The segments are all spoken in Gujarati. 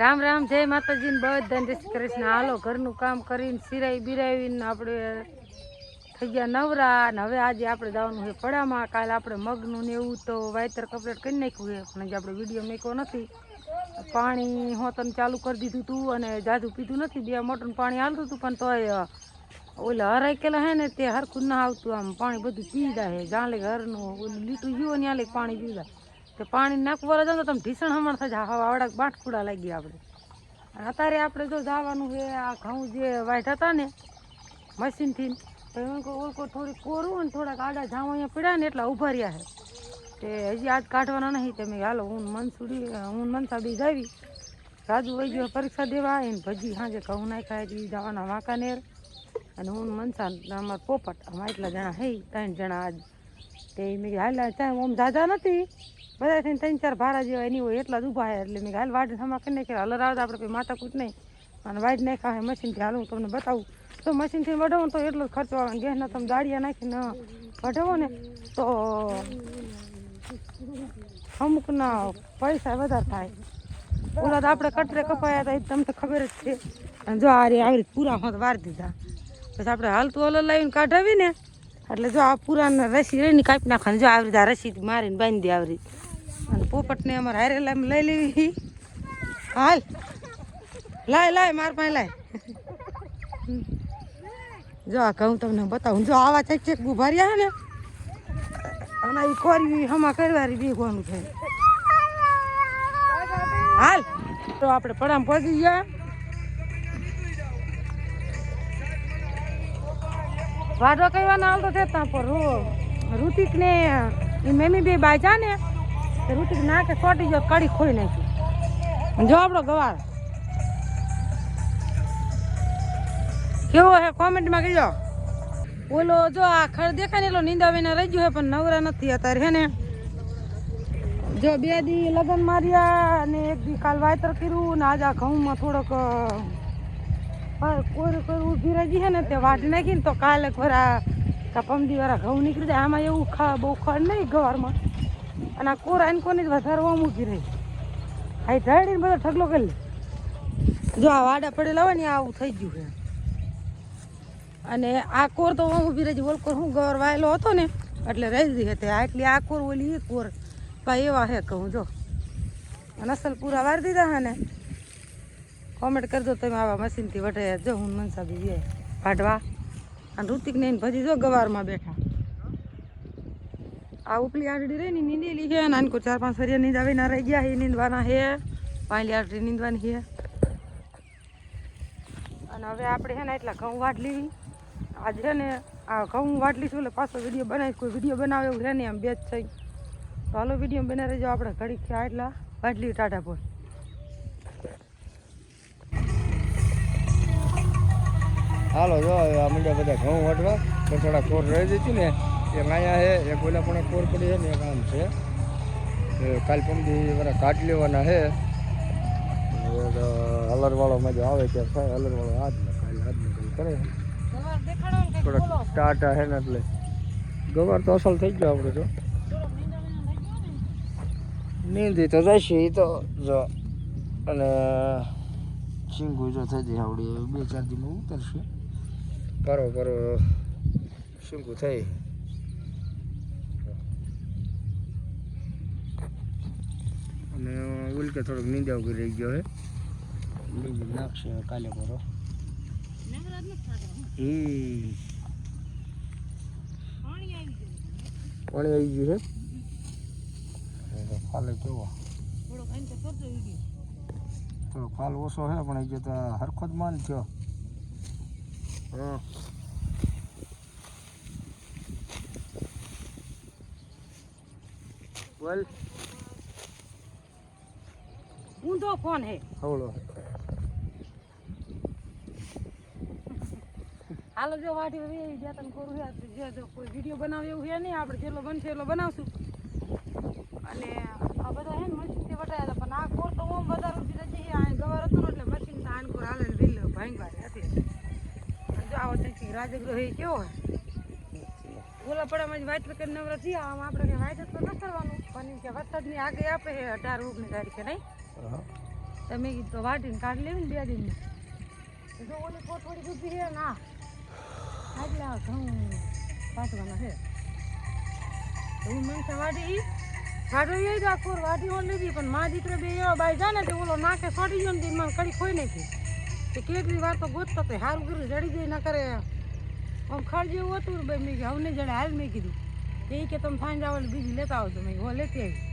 રામ રામ જય માતાજી બધાને જય શ્રી કૃષ્ણ. હાલો ઘરનું કામ કરીને સિરાઈ બિરાવીને આપણે થઈ ગયા નવરા ને હવે આજે આપણે જવાનું છે પડામાં. કાલે આપણે મગનું ને એવું તો વાયતર કમ્પ્લીટ કરી નાખ્યું છે પણ હજી આપણે વિડીયો મૂક્યો નથી. પાણી હોતન ચાલુ કરી દીધું હતું અને જાજુ પીધું નથી, 2 મોટરનું પાણી હાલતું હતું પણ તોય ઓલા હરાકેલા હે ને તે હરખું ના આવતું, આમ પાણી બધું પી જાય જાણે ઘરનું ઓલું લીટું જીવો ને આલે પાણી પી જાય. તો પાણી નાખવા જાવ તો તમે ઢીસણ હમણાં થઈ જાય, હવા આવડા બાંઠકુડા લાગી આપણે. અને અત્યારે આપણે જો જવાનું છે આ ઘઉં જે વાઢ્યા હતા ને મશીનથી, તો ઓળકો થોડીક કોરું અને થોડાક આડા જાવ અહીંયા પડ્યા ને એટલા ઉભા રહ્યા છે. તે હજી આજ કાઢવાના નહીં. તમે હાલો હું મનસા બી જાવી, રાજુ વહી ગયો પરીક્ષા દેવા આવીને ભજી સાંજે ઘઉં નાખ્યા એટલે જવાના વાંકાનેર. અને હું મનસા અમારા પોપટ આમાં એટલા જણા હે, 3 જણા આજ. તે મેં હાલ ત્યાં ઓમ જાજા નથી, બધા થઈને 3-4 ભારા જેવા એની હોય એટલા જ ઊભા છે. એટલે મેં હાલ વાડ સમા કરી નાખ્યા, હલર આવતા આપણે કંઈ માથાકૂટ નહીં. અને વાડ નાખ્યા હોય મશીનથી. હાલ હું તમને બતાવું તો મશીનથી વઢાવો તો એટલો જ ખર્ચો આવે. ગેસના તમે દાળિયા નાખીને વઢાવો ને તો અમુકના પૈસા વધારે થાય. ઓલા તો આપણે કટરે કપાયા હતા એ તમને તો ખબર જ છે. અને જો આ આવી રીતે પૂરા હોત વાર દીધા, પછી આપણે હાલતું હલર લાવીને કાઢાવી ને એટલે જો આ પુરાને રસી રહીને કાપી નાખવાની. જો આવી રીતે આ રસી મારીને બાંધી દે આવી રીતે. અને પોપટને અમારે હારેલા લઈ લેવી. હાલ લાય માર પાસે લાય. જો આ કહું તમને બતાવું, જો આવા ચેક ઉભા રહ્યા ને અને એ કોરી હમા કરવારી બેગવાનું છે. હાલ તો આપણે પડામ પહોંચી ગયા. વાઢવા કહેવાના હાલ તો થતા પર ઋતિક ને એ મેમી બે બાજા ને ઋતિક નાકે ચોટી ગયો, કડી ખોઈ નાખી. જો આપણો ગવાર કેવો હે કોમેન્ટમાં કહેજો. ઓલો જો આ ખડ દેખાય ને એટલો નીંદાવીને રહી ગયો હે પણ નવરા નથી અત્યારે હે ને. જો 2 દી લગન માર્યા અને 1 દી કાલ વાયતર કર્યું ને આજે આ ઘઉંમાં થોડોક કોઈ ઊભી રહી ગઈ છે ને તે વાઢી નાખી ને તો કાલે ખરા પમદી વાળા ઘઉં નીકળી જાય. આમાં એવું બહુ ખડ નહીં ગવારમાં, અને આ કોરા એને કોની વધારે આમ ઊભી રહી આ ઢાળીને બધો ઢગલો કરી લે. જો આ વાડા પડેલા હોય ને આવું થઈ ગયું છે. અને આ કોર તો આમ ઊભી રહી, ઓલકોર હું ગવાર વાયેલો હતો ને એટલે રહી ગઈ હતી. આટલી આ કોર ઓલી એ કોર ભાઈ એવા હે કહું. જો અને અસલ પૂરા વારી દીધા હે ને. કોમેન્ટ કરજો તમે આવા મશીનથી વઢાયા. જો હું મનસા બી વાઢવા અને ઋતિકને એને ભજી જો ગવારમાં બેઠા. આ ઉપલી આડડી રહી ને નીંદેલી છે અને આનકો 4-5 ફરિયા નીંદાવીના રહી ગયા એ નીંદવાના છે. પાણી આડડી નીંદવાની છે. અને હવે આપણે છે ને એટલા ઘઉં વાઢ લેવી આજે છે ને. આ ઘઉં વાઢ લઈશું એટલે પાછો વિડીયો બનાવીશ. કોઈ વિડીયો બનાવે એવું છે ને આમ 2 જ થઈ. તો હાલો વિડીયો બનાવી રહેજો. આપણે ઘડીક થયા એટલા વાઢલી ટાટા પર. હાલો જો આ મંડ્યા બધા ઘઉં વાટવા તો થોડા કોર રહી જતી ને એક અહીંયા છે, એક ઓલા પણ કોર પડી છે ને એક આમ છે. કાલ પમદી બધા કાઢ લેવાના છે. હલરવાળો મજા આવે ત્યારે થાય. હલરવાળો હાથમાં કરે થોડાક ટાટા છે ને એટલે ગવાર તો અસલ થઈ ગયો આપણે. જો નીંદી તો જશે એ તો જો. અને શીંગું જો થઈ જાય આવડી 2-4 દીમાં ઉતરશે. કરો શીંગું થઈ અને ઉલકે થોડોક નીંદા ઉગી રહી ગયો હે. નીંદી નાખશે કાલે કરો. પાણી આવી ગયું છે. ફાલે કેવો થોડો ફાલ ઓછો છે પણ એ તો હરખો જ માલ થયો. હા બોલ ઊંધો ફોન હે હવળો. હાલો જો વાઢી જતન કરું છે. જે કોઈ વિડીયો બનાવે એવું છે નહીં. આપણે જેટલો બનશે એટલો બનાવશું. અને આ બધા હે ને મશીનથી વટાયા હતા પણ આ કોર તો ઓમ વધારે ઊભી રહી આ ગવાર હતો ને એટલે મશીન આન કોર હાલે ને વિલ ભાંગવા હતી. જો આવો ચંકી રાજગરો હે કેવો હોય. ઓલા પડામાં વાઇટ કરીને નવરા થયા. આમ આપણે કંઈ વાઇટ તો ન કરવાનું પણ કે વરસાદની આગે આપે 18-19 તારીખે નહીં. તમે કીધું તો વાટીને કાઢ લેવી ને 2 દિનની તો જો ઓલી કોથળી ઊભી છે ના આટલા ઘઉં પાટવાના છે તો હું મનસા વાટી કાઢવી તો આખું વાટી ઓન લીધી પણ મા દીકરો બે એવા બાઈ જા ને તે ઓલો નાકે સડી ગયો ને મને કડી ખોઈ નાખી તે કેટલી વાર તો ગોતતો તો સારું કર્યું જડી જાય ના કરે આમ ખડ જેવું હતું ને ભાઈ મેં કીધું હવે નહીં જડે હાલ મેં કીધું એ કે તમે ફાઈન આવો બીજી લેતા આવજો મેં હો લેતી આવી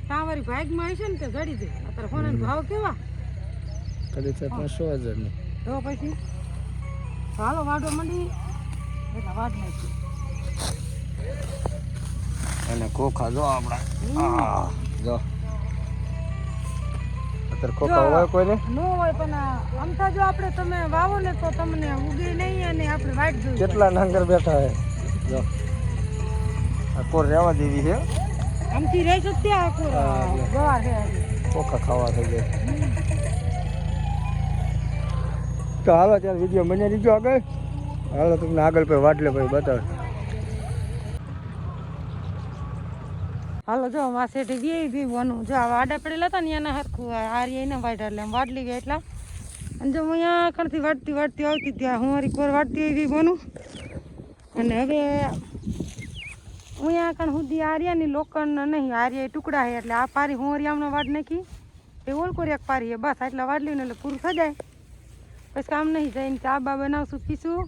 તમારી ભાગમાં હશે ને તે જડી જાય અત્યારે સોનાનો ભાવ કેવા કદી તો 500,000 ની તો પછી હાલો વાડો મંડી એટલે વાડ નાખી અને ખોખા જો આપણા જો અત્યારે ખોખા હોય કોઈને નો હોય પણ આમથા જો આપણે તમે વાવો ને તો તમને ઉગે નહીં અને આપણે વાટ જોઈ કેટલા નાંગર બેઠા હે જો આ કોર રહેવા દેવી છે આમથી રહી શકતે આ કોર ગવા છે ખોખા ખાવા થઈ જાય તો હાલો ત્યારે વિડીયો મને લીધો આગળ હાલો તમને આગળ પર વાટલે ભાઈ બતાવ હાલો જો આ સેઠે બી બનું જો આ વાડા પડેલા હતા ને એના હરખું આર્યા ને વાટ એટલે વાટલી ગયા એટલા અને જો હું અહીંયા કણથી વાટતી આવતી ત્યાં હું મારી કોર વાટતી એવી બનું અને હવે હું અહીંયા કણ સુધી આર્યાની લોકણ નહીં આર્યા ટુકડા છે એટલે આ પારી હું આમને વાટ નાખી એ ઓલકોર એક પારી છે બસ એટલા વાટલી ને એટલે પૂરું થઈ જાય પછી કામ નહીં જઈને ચા બા બનાવશું પીશું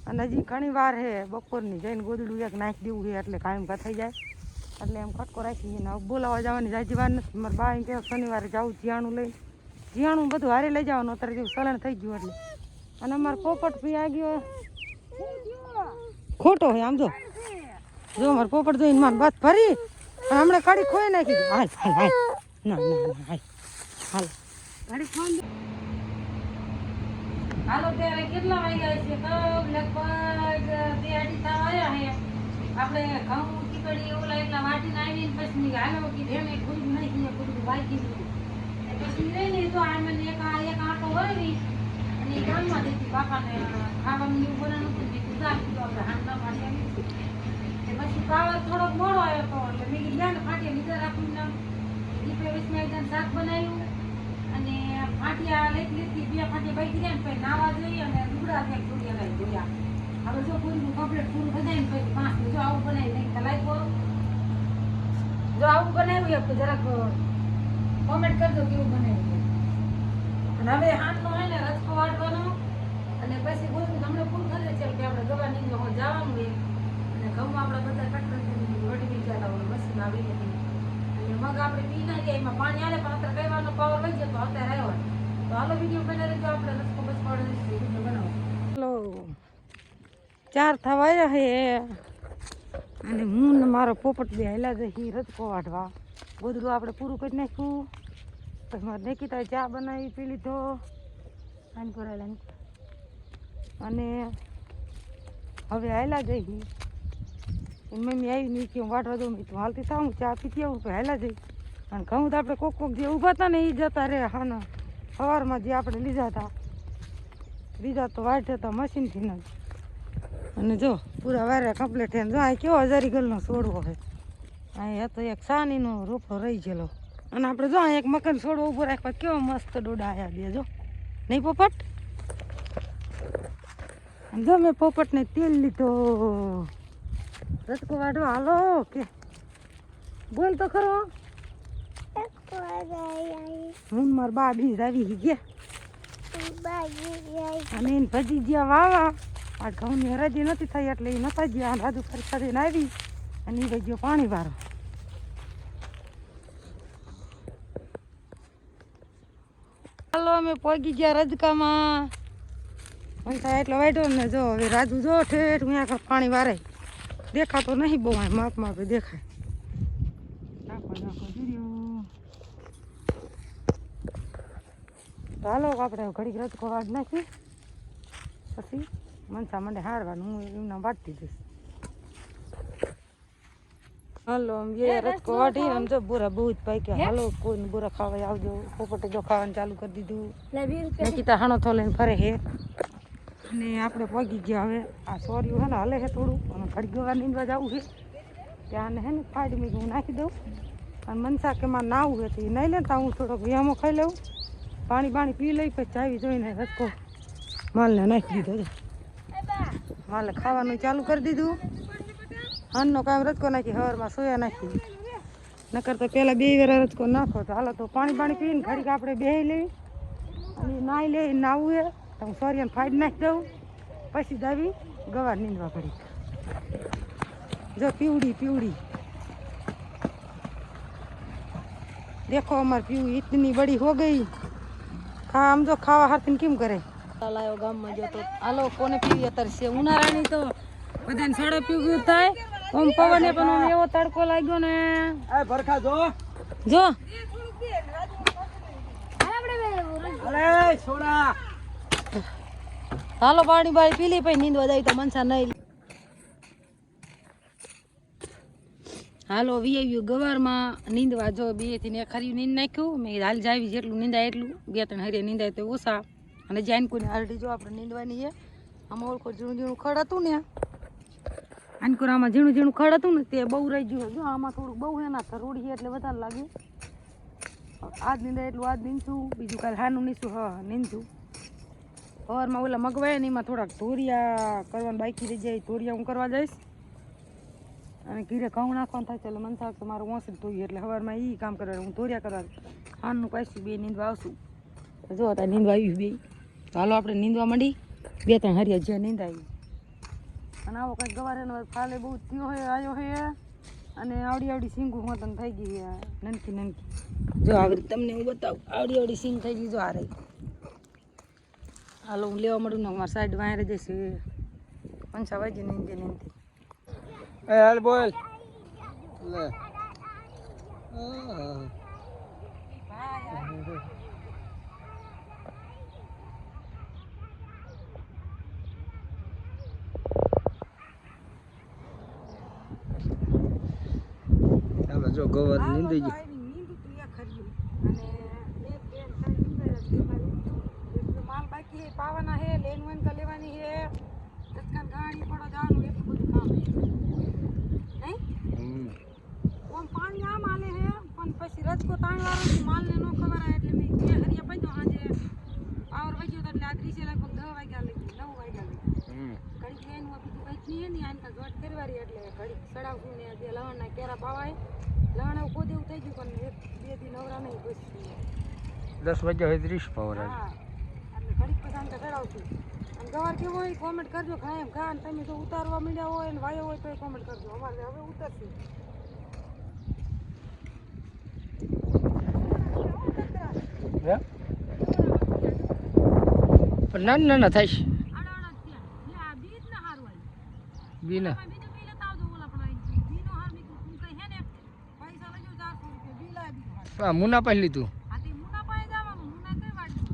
અને હજી ઘણી વાર છે બપોરની જઈને ગોદડું એક નાખી દેવું છે એટલે કાયમ કા થઈ જાય એટલે એમ ખટકો રાખી ને બોલાવવા જવાની જાજી વાર નથી મારા બા એમ કહે શનિવારે જાઉં જીયાણું લઈને જીયાણું બધું હારે લઈ જવાનું અત્યારે જેવું સલણ થઈ ગયું એટલે અને અમારો પોપટ પી આ ગયો ખોટો હોય આમ જો મારો પોપટ જોઈને મારે બસ ફરી હમણાં કાઢી ખોઈ નાખી હાલ હાલ હાલ ના હાલ હાલ ગાડી ફોન હાલો ત્યારે કેટલા વાગ્યા છે તો લગભગ 2:30 થવા આવ્યા છે આપણે ઘઉં ટીકડી એવું એટલા વાટીને આવીને પછી હાલો કીધું એમ ખુલ્લું નહીં ખુલ્લું બાકી પછી રહીને તો આ મને એક આંટો હોય ને અને એ ગામમાં દેતી બાપાને ખાવાનું એવું બનાવવાનું હતું બીજું કીધું આપણે હાંડલા પાણી આવી પછી પાવર થોડોક મોડો આવ્યો હતો એટલે મેં કીધું ને ફાટીયા લીધા રાખું નામ દીપે વીસમાં એકદમ શાક બનાવ્યું અને ફાટિયા લેતી 2 ફાટિયા બાકી રહ્યા ને પછી નાવા જોઈએ અને દુગડા એક જોડિયા લઈ જોયા હવે જો પૂરું કમ્પ્લીટ પૂરું થઈ જાય ને પછી 5 જો આવું બનાવી નહીં કલાઈ પોરું જો આવું બનાવ્યું એક જરાક કોમેન્ટ કરજો કેવું બનાવ્યું અને હવે હાથનો હોય ને રચકો વાટવાનો અને પછી બોલું તમને પૂરું થઈ જાય કે આપણે ગવા નહીં જવાનું હોય અને ઘઉં આપણા બધા કટકટ વટી ગયા હોય મશીન આવી નથી અને મગ આપણે પી ના ગયા એમાં પાણી આવે પણ અત્યારે કહેવાનો પાવર વહી જતો અત્યારે આવ્યો તો હાલો વિડીયો બનાવી તો આપણે રસકો બસ પાડે બનાવો હલો 4 થવા આવ્યા હે અને હું ને મારો પોપટ બે હેલા જઈ રચકો વાટવા ગોદડું આપણે પૂરું કરી નાખ્યું પછી મારે નિકિતા ચા બનાવી પી લીધો આન કરાયેલા અને હવે હેલા જઈ મમ્મી આવી નહીં કે હું વાટવા દઉં તો હાલતી થાઉં ચા પીતી આવું તો હેલા જઈ અને ઘઉં તો આપણે કોક જે ઊભા હતા ને એ જતા રે હા સવારમાં જે આપણે લીધા હતા બીજા તો વાટ્યા હતા મશીનથી જ અને જો પૂરા વારે કમ્પ્લીટ થઈને જો આ કેવો હજારી ગલનો છોડવો હોય અહીં હતો એક સાનીનો રોપડો રહી ગયેલો અને આપણે જો એક મકાન છોડવો ઊભો રાખવા કેવો મસ્ત ડોડા આવ્યા બે જો નહીં પોપટ જો મેં પોપટને તેલ લીધો રસકો વાટવા હાલો કે બોલ તો ખરો હું માર બા બીજ આવી ગયા અને એને ભજી ગયા વાવા આ ઘઉંની હરાજી નથી થઈ એટલે એ નતા ગયા રાજુ ખર્ચા દઈને આવી અને એ ગયો પાણી વાળો હાલો અમે પહોંચી ગયા રજકામાં એટલે વાઈટો ને જો હવે રાજુ જો ઠેઠ હું આગળ પાણી વારે દેખાતો નહીં બહુ માપમાં દેખાય નાખો હાલો આપણે ઘડીક રજકો વાટ નાખી પછી મનસા મને હારવાનું હું એમના વાટતી જઈશ હાલો એ રજકો વાટી આમ જો બોરા બહુ જ પાક્યા હાલો કોઈને બોરા ખાવા આવજો પોપટે જો ખાવાનું ચાલુ કરી દીધું નિકિતા હાણો થોલીને ફરે હે અને આપણે પગી ગયા હવે આ સોર્યું હે ને હલે છે થોડું અને ઘડી ગવા નીંદવા જવું છે ત્યાં હે ને ફાડી મેં હું નાખી દઉં અને મનસા કે માં નાવું છે તો એ નહીં લેતા હું થોડોક વ્યામો ખાઈ લઉં પાણી પી લઈ પછી ચાવી જોઈને રસકો માલને નાખી દીધો છે. માલે ખાવાનું ચાલુ કરી દીધું. હાનનો કામ રચકો નાખી હવારમાં સોયા નાખી નકર તો પેલા 2 વેરા રચકો નાખો તો હાલો તો પાણી પીને ઘડીક આપણે બેહી લઈ અને નાહી લઈ નાવું હે તો હું સોરિયાને ફાડી નાખી દઉં પછી દાવી ગવાર નીંદવા ઘડીક. જો પીવડી देखो हमार पीऊ इतनी बड़ी हो गई. खा हम जो खावा हाथ केम करे लायो गाम में जो तो हालो कोने पीवी अतर से उनारानी तो बधाने सड़े पीव्યું થાય. ઓમ પવને પણ ઓમ એવો તડકો લાગ્યો ને એ ભરખા જો અરે છોડા હાલો પાણી બાઈ પી લે પછી નીંદવા જાય તો મનસા નહીં. હાલો વીઆવ્યું ગવારમાં નીંદવા જો 2 થી 1 હરિયું નીંદ નાખ્યું. મેં હાલ જાવી જેટલું નીંદાય એટલું 2-3 હરિયા નીંદાય તો ઓછા. અને જાન કોઈને હારડી જો આપણે નીંદવાની છે. આમાં ઓળખો ઝીણું ખડ હતું ને આનકોરામાં ઝીણું ખડ હતું ને તે બહુ રહી ગયું. જો આમાં થોડુંક બહુ એના રોડી છે એટલે વધારે લાગે. આજ નીંદાય એટલું આજ નીંદશું બીજું કાલે હાનું નીશું નીંદશું. સવારમાં ઓલા મગવાય ને એમાં થોડાક ધોરિયા કરવાનું બાકી રહી જાય. ધોરિયા હું કરવા જઈશ અને ઘીરે ઘઉં નાખવાનું થાય છે એટલે મન થાય કે મારું ઓછી ધોઈ એટલે સવારમાં એ કામ કરે હું ધોરિયા કરવા ખાંડનું પાછું 2 નીંદવા આવશું. જો અત્યારે નીંદવા આવ્યું 2 હાલો આપણે નીંદવા માંડી 2-3 હરિયા જ્યાં નીંદાવી અને આવો કંઈક ગવારેનો ફાલે બહુ થયો હોય આવ્યો હોય અને આવડી સિંગું હોતન થઈ ગઈ છે નનકી. જો આવી તમને હું બતાવું આવડી સિંગ થઈ ગઈ જો આ રહી. હાલો હું લેવા મળું ને મારી સાઈડ વાંરે જઈશ 5 વાગે નીંદતી. એ હાલ બોલ લે ચાલો જો ગવાર નીંદી ગઈ. માલ બાકી પાવાના હે લેનવન કા લેવાની હે તત્કાલ ગાડી પડો જવાનું એટલું બધું કામ નહીં. ઓમ પાણી આમ આલે હે પણ પછી રજકો તાણવાનો માલને નો ખબર આવે એટલે મેં 2 હરિયા પૈજો આજે પાવર વાગ્યો તો એટલે આ ત્રીસે લગભગ 10 વાગ્યા લગી 9 વાગ્યા લગી ઘડીક લેનું બીજું કંઈક નહીં આને કા જોટ કરવાની એટલે ઘડીક સડાવશું ને જે લવણના કેરા પાવાય લવણ કોઈ દેવું થઈ ગયું પણ 1-2 દી નવરા નહીં પછી 10 વાગ્યા હોય 30 પાવર હા એટલે ઘડીક પછી આને ચડાવશું. અને ગવાર કેવો હોય કોમેન્ટ કરજો. ખાય એમ ખા તમે જો ઉતારવા માંડ્યા હોય ને વાયો હોય તો કોમેન્ટ કરજો. અમારે હવે ઉતરશું. નાના થાય છે બીજ ના હારું આવી બી ના બીજું બી લેતા આવજો ઓલા પણ બીનો હાર બીજું તું કઈ હે ને પૈસા લજો 400 રૂપિયા બી લાવી દીધું. મુના પહેલી લીધું આ તે મુના પાસે જવાનું મુના કઈ વાડી